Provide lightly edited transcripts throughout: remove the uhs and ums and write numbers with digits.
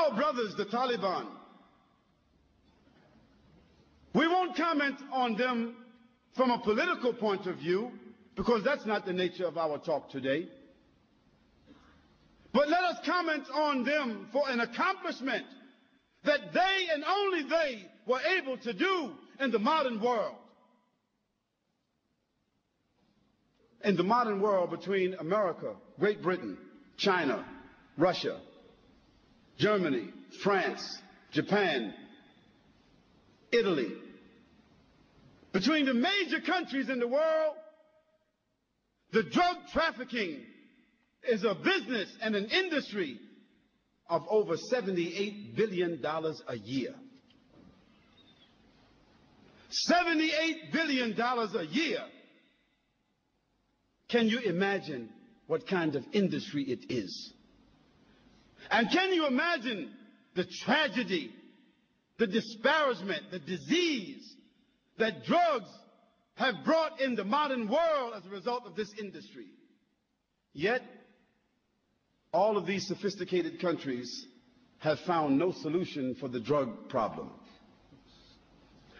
Our brothers, the Taliban, we won't comment on them from a political point of view, because that's not the nature of our talk today. But let us comment on them for an accomplishment that they and only they were able to do in the modern world. In the modern world, between America, Great Britain, China, Russia, Germany, France, Japan, Italy, between the major countries in the world, the drug trafficking is a business and an industry of over $78 billion a year. $78 billion a year. Can you imagine what kind of industry it is? And can you imagine the tragedy, the disparagement, the disease that drugs have brought in the modern world as a result of this industry? Yet, all of these sophisticated countries have found no solution for the drug problem.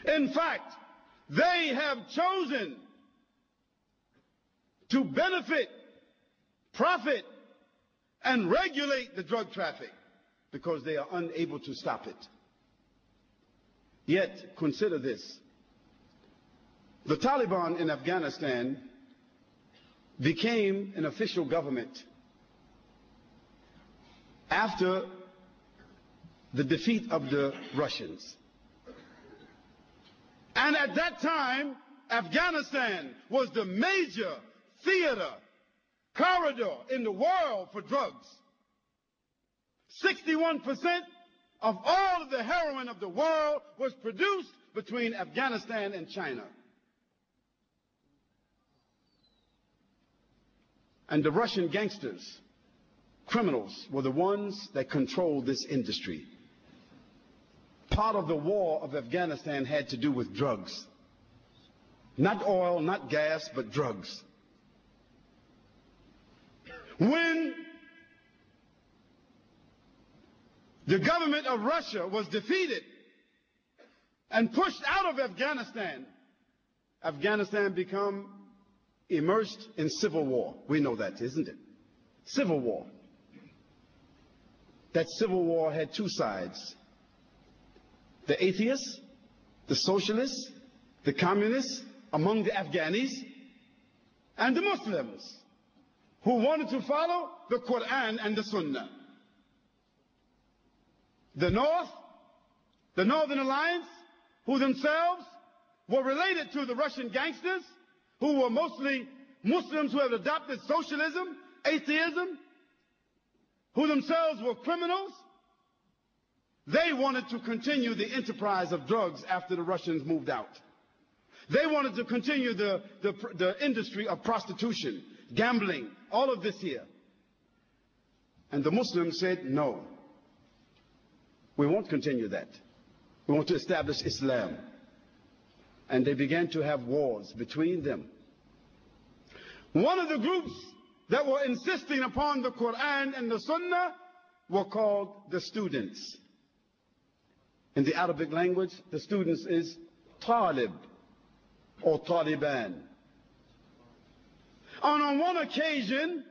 In fact, they have chosen to benefit, profit, and regulate the drug traffic because they are unable to stop it. Yet, consider this. The Taliban in Afghanistan became an official government after the defeat of the Russians. And at that time, Afghanistan was the major theater, corridor in the world for drugs. 61% of all of the heroin of the world was produced between Afghanistan and China. And the Russian gangsters, criminals, were the ones that controlled this industry. Part of the war of Afghanistan had to do with drugs. Not oil, not gas, but drugs. When the government of Russia was defeated and pushed out of Afghanistan, Afghanistan became immersed in civil war. We know that, isn't it? Civil war. That civil war had two sides. The atheists, the socialists, the communists among the Afghanis, and the Muslims who wanted to follow the Quran and the Sunnah. The North, the Northern Alliance, who themselves were related to the Russian gangsters, who were mostly Muslims who had adopted socialism, atheism, who themselves were criminals. They wanted to continue the enterprise of drugs after the Russians moved out. They wanted to continue the industry of prostitution, gambling, all of this here. And the Muslims said, no, we won't continue that. We want to establish Islam. And they began to have wars between them. One of the groups that were insisting upon the Quran and the Sunnah were called the students. In the Arabic language, the students is Talib or Taliban. And on one occasion,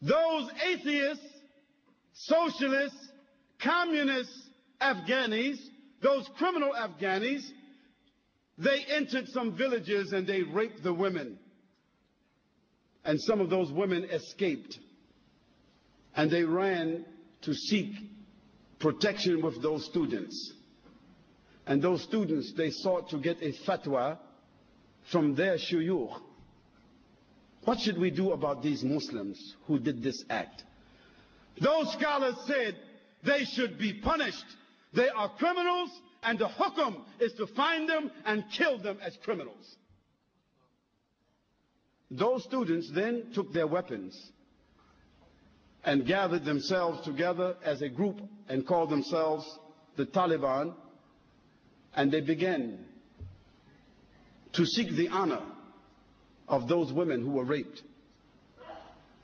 those atheists, socialists, communist Afghanis, those criminal Afghanis, they entered some villages and they raped the women. And some of those women escaped. And they ran to seek protection with those students. And those students, they sought to get a fatwa from their shuyukh. What should we do about these Muslims who did this act? Those scholars said they should be punished. They are criminals, and the hukum is to find them and kill them as criminals. Those students then took their weapons and gathered themselves together as a group and called themselves the Taliban, and they began to seek the honor of those women who were raped.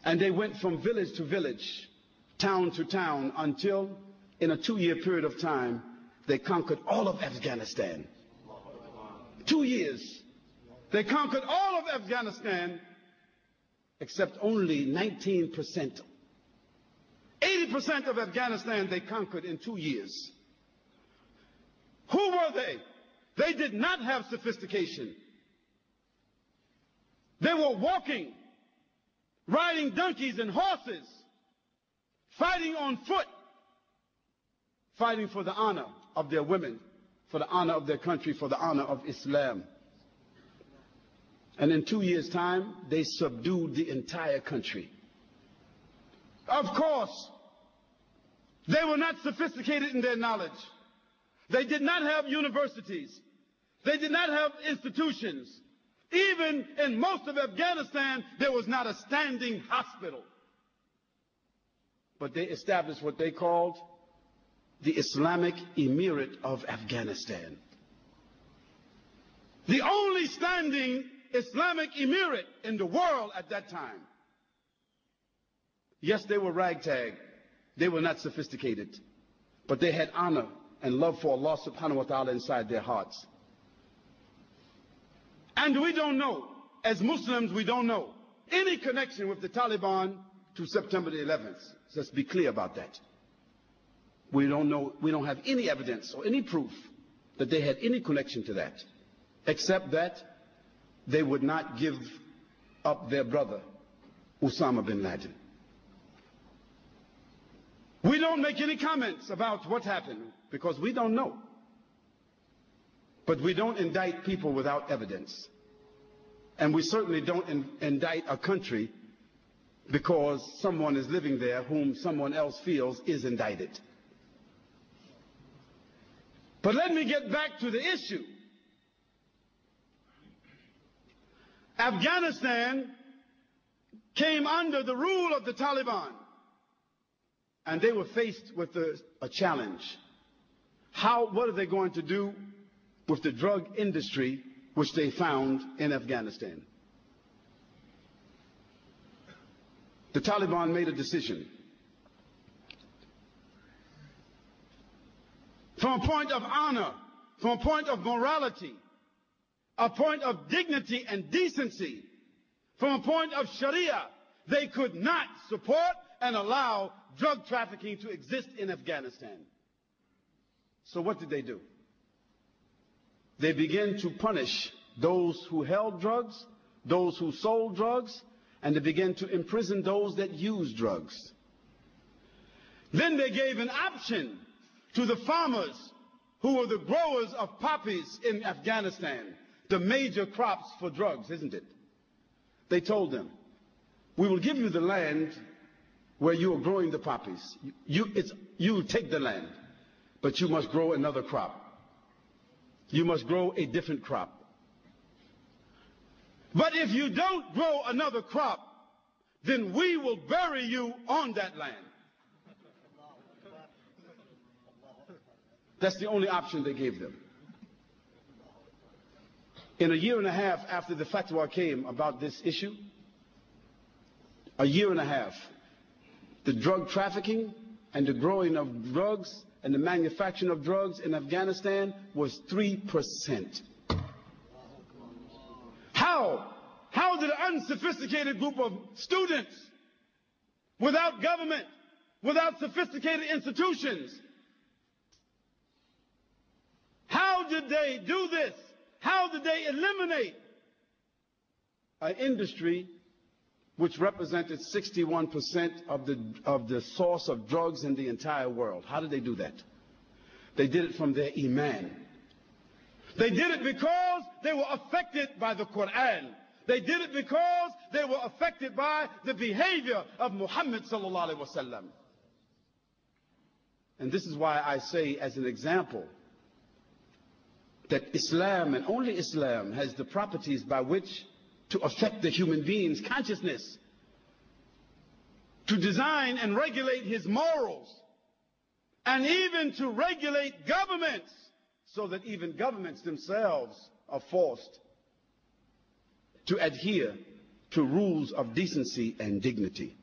And they went from village to village, town to town, until in a 2-year period of time, they conquered all of Afghanistan. 2 years. They conquered all of Afghanistan except only 19%. 80% of Afghanistan they conquered in 2 years. Who were they? They did not have sophistication. They were walking, riding donkeys and horses, fighting on foot, fighting for the honor of their women, for the honor of their country, for the honor of Islam. And in 2 years' time, they subdued the entire country. Of course, they were not sophisticated in their knowledge. They did not have universities. They did not have institutions. Even in most of Afghanistan, there was not a standing hospital. But they established what they called the Islamic Emirate of Afghanistan. The only standing Islamic Emirate in the world at that time. Yes, they were ragtag. They were not sophisticated. But they had honor and love for Allah subhanahu wa ta'ala inside their hearts. And we don't know, as Muslims, we don't know any connection with the Taliban to September the 11th. So let's be clear about that. We don't know, we don't have any evidence or any proof that they had any connection to that, except that they would not give up their brother, Osama bin Laden. We don't make any comments about what happened because we don't know. But we don't indict people without evidence. And we certainly don't indict a country because someone is living there whom someone else feels is indicted. But let me get back to the issue. Afghanistan came under the rule of the Taliban, and they were faced with a challenge. What are they going to do with the drug industry which they found in Afghanistan? The Taliban made a decision. From a point of honor, from a point of morality, a point of dignity and decency, from a point of Sharia, they could not support and allow drug trafficking to exist in Afghanistan. So what did they do? They began to punish those who held drugs, those who sold drugs, and they began to imprison those that used drugs. Then they gave an option to the farmers who were the growers of poppies in Afghanistan, the major crops for drugs, isn't it? They told them, we will give you the land where you are growing the poppies. You take the land, but you must grow another crop. You must grow a different crop. But if you don't grow another crop, then we will bury you on that land. That's the only option they gave them. In a year and a half after the fatwa came about this issue, a year and a half, the drug trafficking and the growing of drugs and the manufacturing of drugs in Afghanistan was 3%. How did an unsophisticated group of students, without government, without sophisticated institutions, how did they do this? How did they eliminate an industry which represented 61% of the source of drugs in the entire world? How did they do that? They did it from their iman. They did it because they were affected by the Quran. They did it because they were affected by the behavior of Muhammad sallallahu alaihi wasallam. And this is why I say, as an example, that Islam and only Islam has the properties by which to affect the human being's consciousness, to design and regulate his morals, and even to regulate governments, so that even governments themselves are forced to adhere to rules of decency and dignity.